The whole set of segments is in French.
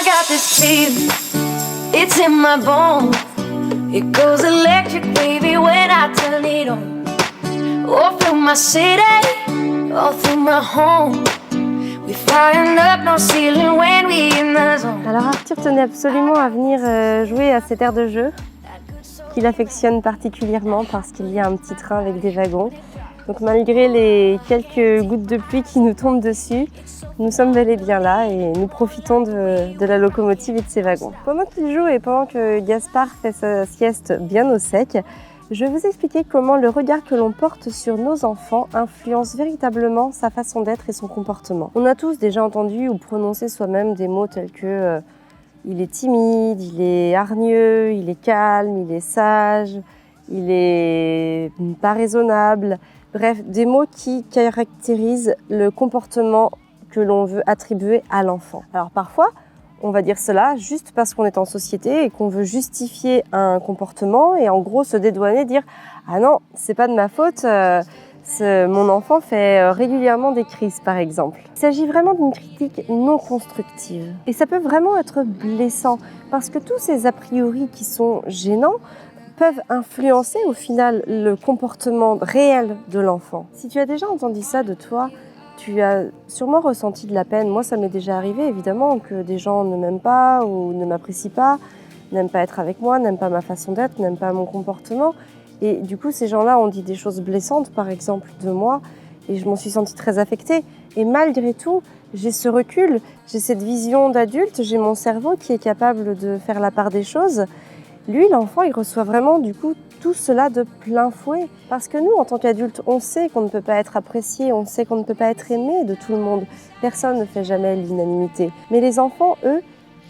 I got this feeling, it's in my bones. It goes electric, baby, when I turn it on. All through my city, all through my home. We firing up no ceiling when we in the zone. Alors Arthur tenait absolument à venir jouer à cette aire de jeu qu'il affectionne particulièrement parce qu'il y a un petit train avec des wagons. Donc malgré les quelques gouttes de pluie qui nous tombent dessus, nous sommes bel et bien là et nous profitons de la locomotive et de ses wagons. Pendant qu'il joue et pendant que Gaspard fait sa sieste bien au sec, je vais vous expliquer comment le regard que l'on porte sur nos enfants influence véritablement sa façon d'être et son comportement. On a tous déjà entendu ou prononcé soi-même des mots tels que il est timide, il est hargneux, il est calme, il est sage, il est pas raisonnable. Bref, des mots qui caractérisent le comportement que l'on veut attribuer à l'enfant. Alors parfois, on va dire cela juste parce qu'on est en société et qu'on veut justifier un comportement et en gros se dédouaner, dire « Ah non, c'est pas de ma faute, mon enfant fait régulièrement des crises par exemple ». Il s'agit vraiment d'une critique non constructive. Et ça peut vraiment être blessant parce que tous ces a priori qui sont gênants peuvent influencer au final le comportement réel de l'enfant. Si tu as déjà entendu ça de toi, tu as sûrement ressenti de la peine. Moi, ça m'est déjà arrivé, évidemment, que des gens ne m'aiment pas ou ne m'apprécient pas, n'aiment pas être avec moi, n'aiment pas ma façon d'être, n'aiment pas mon comportement. Et du coup, ces gens-là ont dit des choses blessantes, par exemple, de moi, et je m'en suis sentie très affectée. Et malgré tout, j'ai ce recul, j'ai cette vision d'adulte, j'ai mon cerveau qui est capable de faire la part des choses. Lui, l'enfant, il reçoit vraiment du coup tout cela de plein fouet. Parce que nous, en tant qu'adultes, on sait qu'on ne peut pas être apprécié, on sait qu'on ne peut pas être aimé de tout le monde. Personne ne fait jamais l'unanimité. Mais les enfants, eux,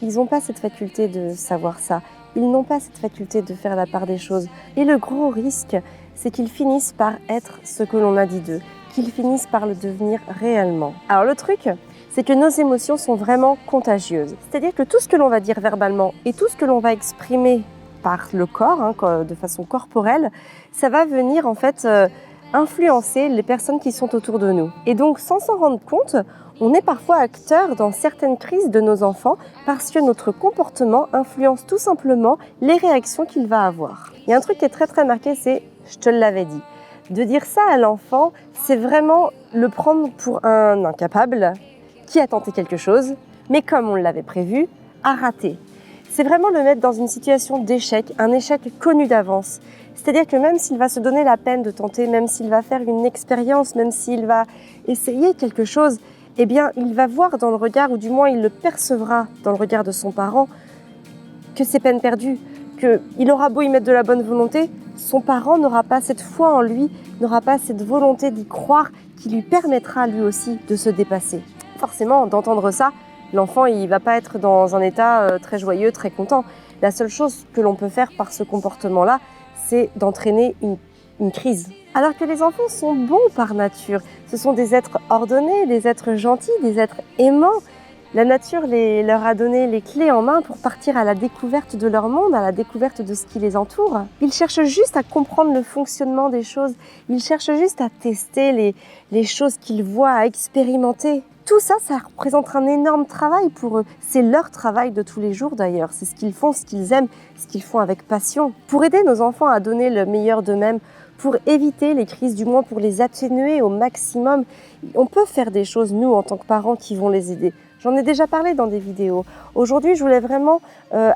ils n'ont pas cette faculté de savoir ça. Ils n'ont pas cette faculté de faire la part des choses. Et le gros risque, c'est qu'ils finissent par être ce que l'on a dit d'eux, qu'ils finissent par le devenir réellement. Alors le truc, c'est que nos émotions sont vraiment contagieuses. C'est-à-dire que tout ce que l'on va dire verbalement et tout ce que l'on va exprimer par le corps, de façon corporelle, ça va venir en fait influencer les personnes qui sont autour de nous. Et donc, sans s'en rendre compte, on est parfois acteur dans certaines crises de nos enfants parce que notre comportement influence tout simplement les réactions qu'il va avoir. Il y a un truc qui est très très marqué, c'est « je te l'avais dit ». De dire ça à l'enfant, c'est vraiment le prendre pour un incapable qui a tenté quelque chose, mais comme on l'avait prévu, a raté. C'est vraiment le mettre dans une situation d'échec, un échec connu d'avance. C'est-à-dire que même s'il va se donner la peine de tenter, même s'il va faire une expérience, même s'il va essayer quelque chose, eh bien, il va voir dans le regard, ou du moins il le percevra dans le regard de son parent, que c'est peine perdue, qu'il aura beau y mettre de la bonne volonté, son parent n'aura pas cette foi en lui, n'aura pas cette volonté d'y croire qui lui permettra lui aussi de se dépasser. Forcément, d'entendre ça, l'enfant, il ne va pas être dans un état très joyeux, très content. La seule chose que l'on peut faire par ce comportement-là, c'est d'entraîner une crise. Alors que les enfants sont bons par nature. Ce sont des êtres ordonnés, des êtres gentils, des êtres aimants. La nature leur a donné les clés en main pour partir à la découverte de leur monde, à la découverte de ce qui les entoure. Ils cherchent juste à comprendre le fonctionnement des choses. Ils cherchent juste à tester les choses qu'ils voient, à expérimenter. Tout ça, ça représente un énorme travail pour eux. C'est leur travail de tous les jours d'ailleurs. C'est ce qu'ils font, ce qu'ils aiment, ce qu'ils font avec passion. Pour aider nos enfants à donner le meilleur d'eux-mêmes, pour éviter les crises, du moins pour les atténuer au maximum, on peut faire des choses, nous, en tant que parents, qui vont les aider. J'en ai déjà parlé dans des vidéos. Aujourd'hui, je voulais vraiment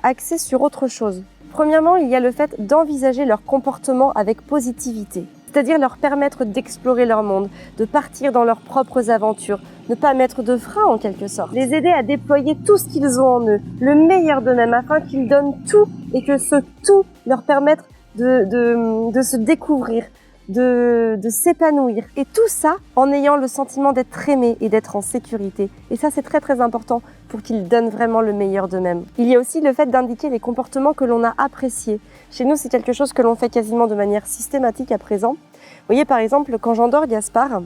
axer sur autre chose. Premièrement, il y a le fait d'envisager leur comportement avec positivité. C'est-à-dire leur permettre d'explorer leur monde, de partir dans leurs propres aventures, ne pas mettre de frein en quelque sorte. Les aider à déployer tout ce qu'ils ont en eux, le meilleur d'eux-mêmes, afin qu'ils donnent tout et que ce tout leur permette de se découvrir, de s'épanouir. Et tout ça en ayant le sentiment d'être aimé et d'être en sécurité. Et ça, c'est très très important pour qu'ils donnent vraiment le meilleur d'eux-mêmes. Il y a aussi le fait d'indiquer les comportements que l'on a appréciés. Chez nous, c'est quelque chose que l'on fait quasiment de manière systématique à présent. Vous voyez, par exemple, quand j'endors Gaspard,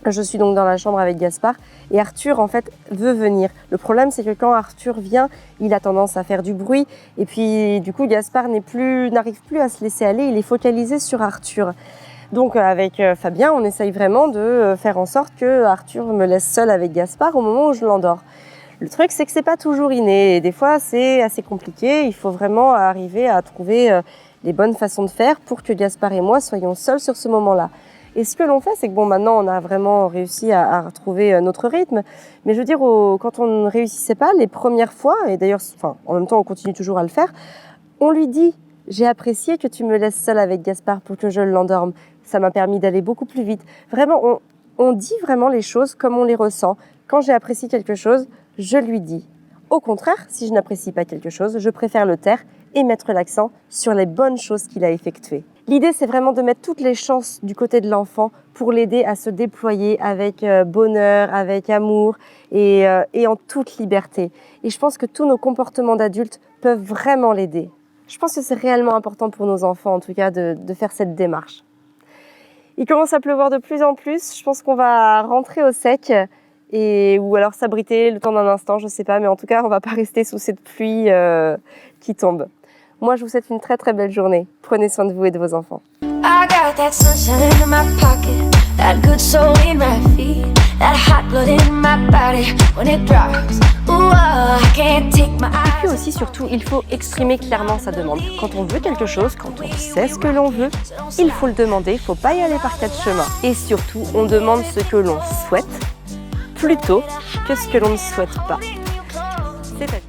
je suis donc dans la chambre avec Gaspard et Arthur, en fait, veut venir. Le problème, c'est que quand Arthur vient, il a tendance à faire du bruit et puis, du coup, Gaspard n'arrive plus à se laisser aller, il est focalisé sur Arthur. Donc, avec Fabien, on essaye vraiment de faire en sorte que Arthur me laisse seul avec Gaspard au moment où je l'endors. Le truc, c'est que c'est pas toujours inné et des fois, c'est assez compliqué. Il faut vraiment arriver à trouver les bonnes façons de faire pour que Gaspard et moi soyons seuls sur ce moment-là. Et ce que l'on fait, c'est que maintenant, on a vraiment réussi à retrouver notre rythme. Mais je veux dire, quand on ne réussissait pas les premières fois, et d'ailleurs, en même temps, on continue toujours à le faire, on lui dit « J'ai apprécié que tu me laisses seule avec Gaspard pour que je l'endorme. Ça m'a permis d'aller beaucoup plus vite. » Vraiment, on dit vraiment les choses comme on les ressent. Quand j'ai apprécié quelque chose, je lui dis. Au contraire, si je n'apprécie pas quelque chose, je préfère le taire et mettre l'accent sur les bonnes choses qu'il a effectuées. L'idée, c'est vraiment de mettre toutes les chances du côté de l'enfant pour l'aider à se déployer avec bonheur, avec amour et en toute liberté. Et je pense que tous nos comportements d'adultes peuvent vraiment l'aider. Je pense que c'est réellement important pour nos enfants, en tout cas, de faire cette démarche. Il commence à pleuvoir de plus en plus. Je pense qu'on va rentrer au sec ou alors s'abriter le temps d'un instant, je sais pas. Mais en tout cas, on va pas rester sous cette pluie qui tombe. Moi, je vous souhaite une très très belle journée. Prenez soin de vous et de vos enfants. I got that sunshine in my pocket, that good soul in my feet, that hot blood in my body when it drops. Ooh, I can't take my eyes. Et puis aussi, surtout, il faut exprimer clairement sa demande. Quand on veut quelque chose, quand on sait ce que l'on veut, il faut le demander, il ne faut pas y aller par quatre chemins. Et surtout, on demande ce que l'on souhaite plutôt que ce que l'on ne souhaite pas. C'est-à-dire